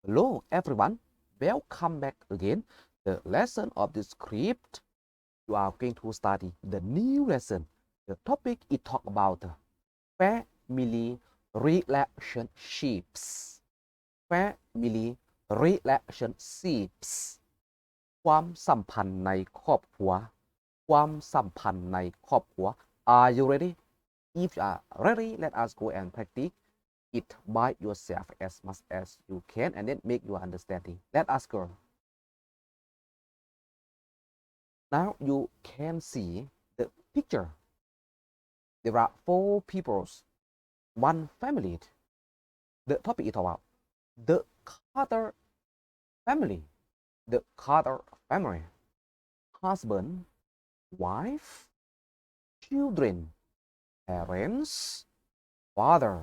Hello everyone, welcome back again. The lesson of the script, you are going to study the new lesson. The topic is talk about family relationships. Family relationships ความสัมพันธ์ในครอบครัวความสัมพันธ์ในครอบครัว Are you ready? If you are ready, let us go and practice it by yourself as much as you can and then make your understanding. Let us go. Now you can see the picture. There are 4 people, one family. The topic is about the Carter family. The Carter family. Husband, wife, children, parents, father,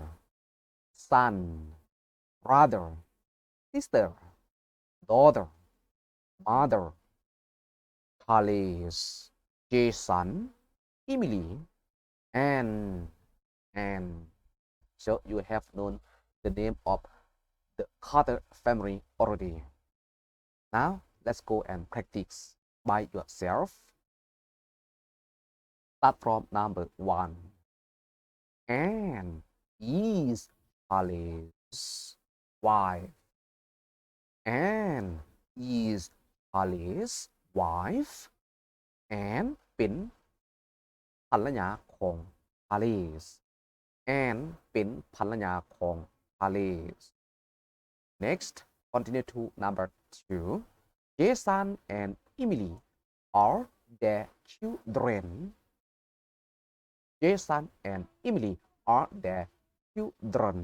son, brother, sister, daughter, mother, Charles, Jason, Emily, and so you have known the name of the Carter family already. Now let's go and practice by yourself. Start from number 1. And is Charles' wife. And is Charles' wife. And เป็นภรรยาของ Charles. And เป็นภรรยาของ Charles. Next, continue to number 2. Jason and Emily are their children. Jason and Emily are their children.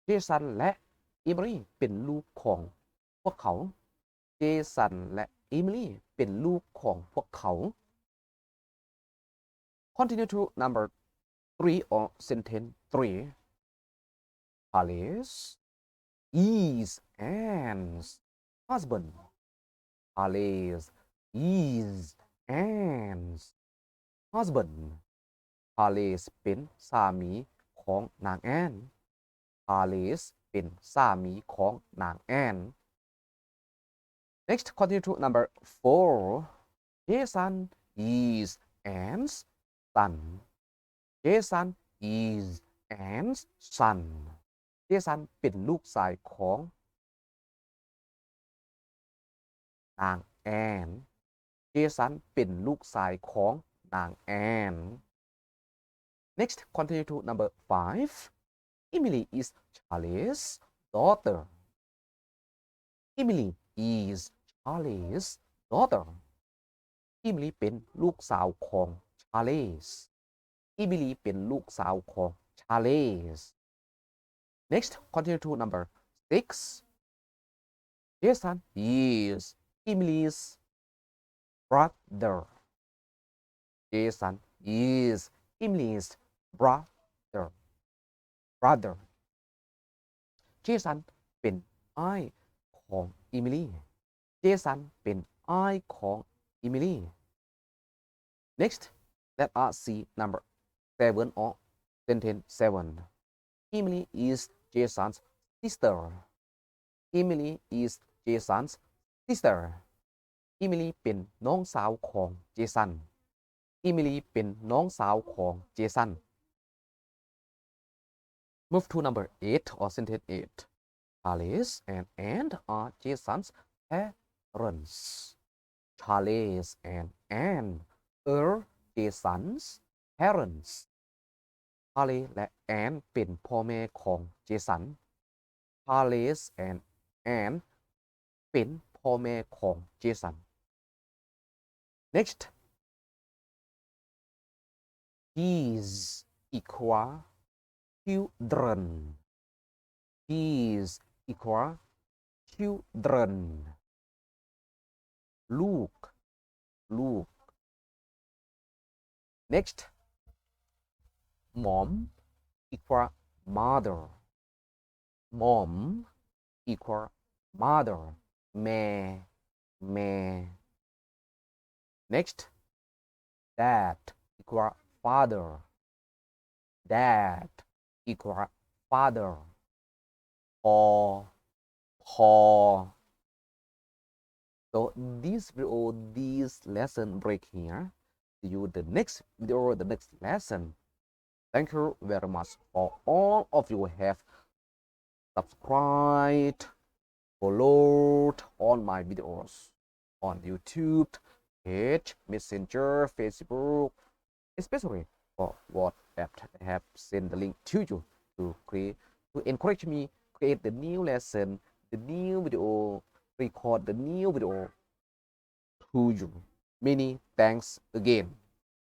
Jason และ Emily เป็นลูกของพวกเขา Jason และ Emily เป็นลูกของพวกเขา Continue to number 3 or sentence 3. Charles is Anne's husband. Charles is Anne's husband. Charles เป็นสามีของนางแอน Charles เป็นสามีของนางแอน Next, continue to number 4. Jason is Anne's son. Jason is Anne's son. Jason เป็นลูกชายของนางแอน Jason เป็นลูกชายของนางแอน Next, continue to number 5. Emily is Charles' daughter. Emily is Charles' daughter. Emily เป็นลูกสาวของ Charles. Emily เป็นลูกสาวของ Charles. Next, continue to number 6. Jason is Emily's brother. Jason is Emily's brother. Jason เป็นอ้ายของ Emily. Jason เป็นอ้ายของ Emily. Next, let us see number 7 or sentence 7. Emily is Jason's sister. Emily is Jason's sister. Emily เป็นน้องสาวของ Jason. Emily เป็นน้องสาวของ Jason. Move to number 8 or sentence 8. Charles and Anne are Jason's parents. Charles and Anne are Jason's parents. Charles และ Anne เป็นพ่อแม่ของ Jason. Charles and Anne เป็นพ่อแม่ของ Jason. Next, his equal children. His equal children. ลูก Next, mom equal mother. Mom equal mother. แม่ Next, dad equal father. Dad equal father. พ่อ call. So this video, this lesson break here. See you the next video, the next lesson. Thank you very much for all of you have subscribed, followed on my videos on YouTube, page, Messenger, Facebook, especially for WhatsApp. I have sent the link to you to encourage me create the new lesson, the new video, record the new video to you. Many thanks again.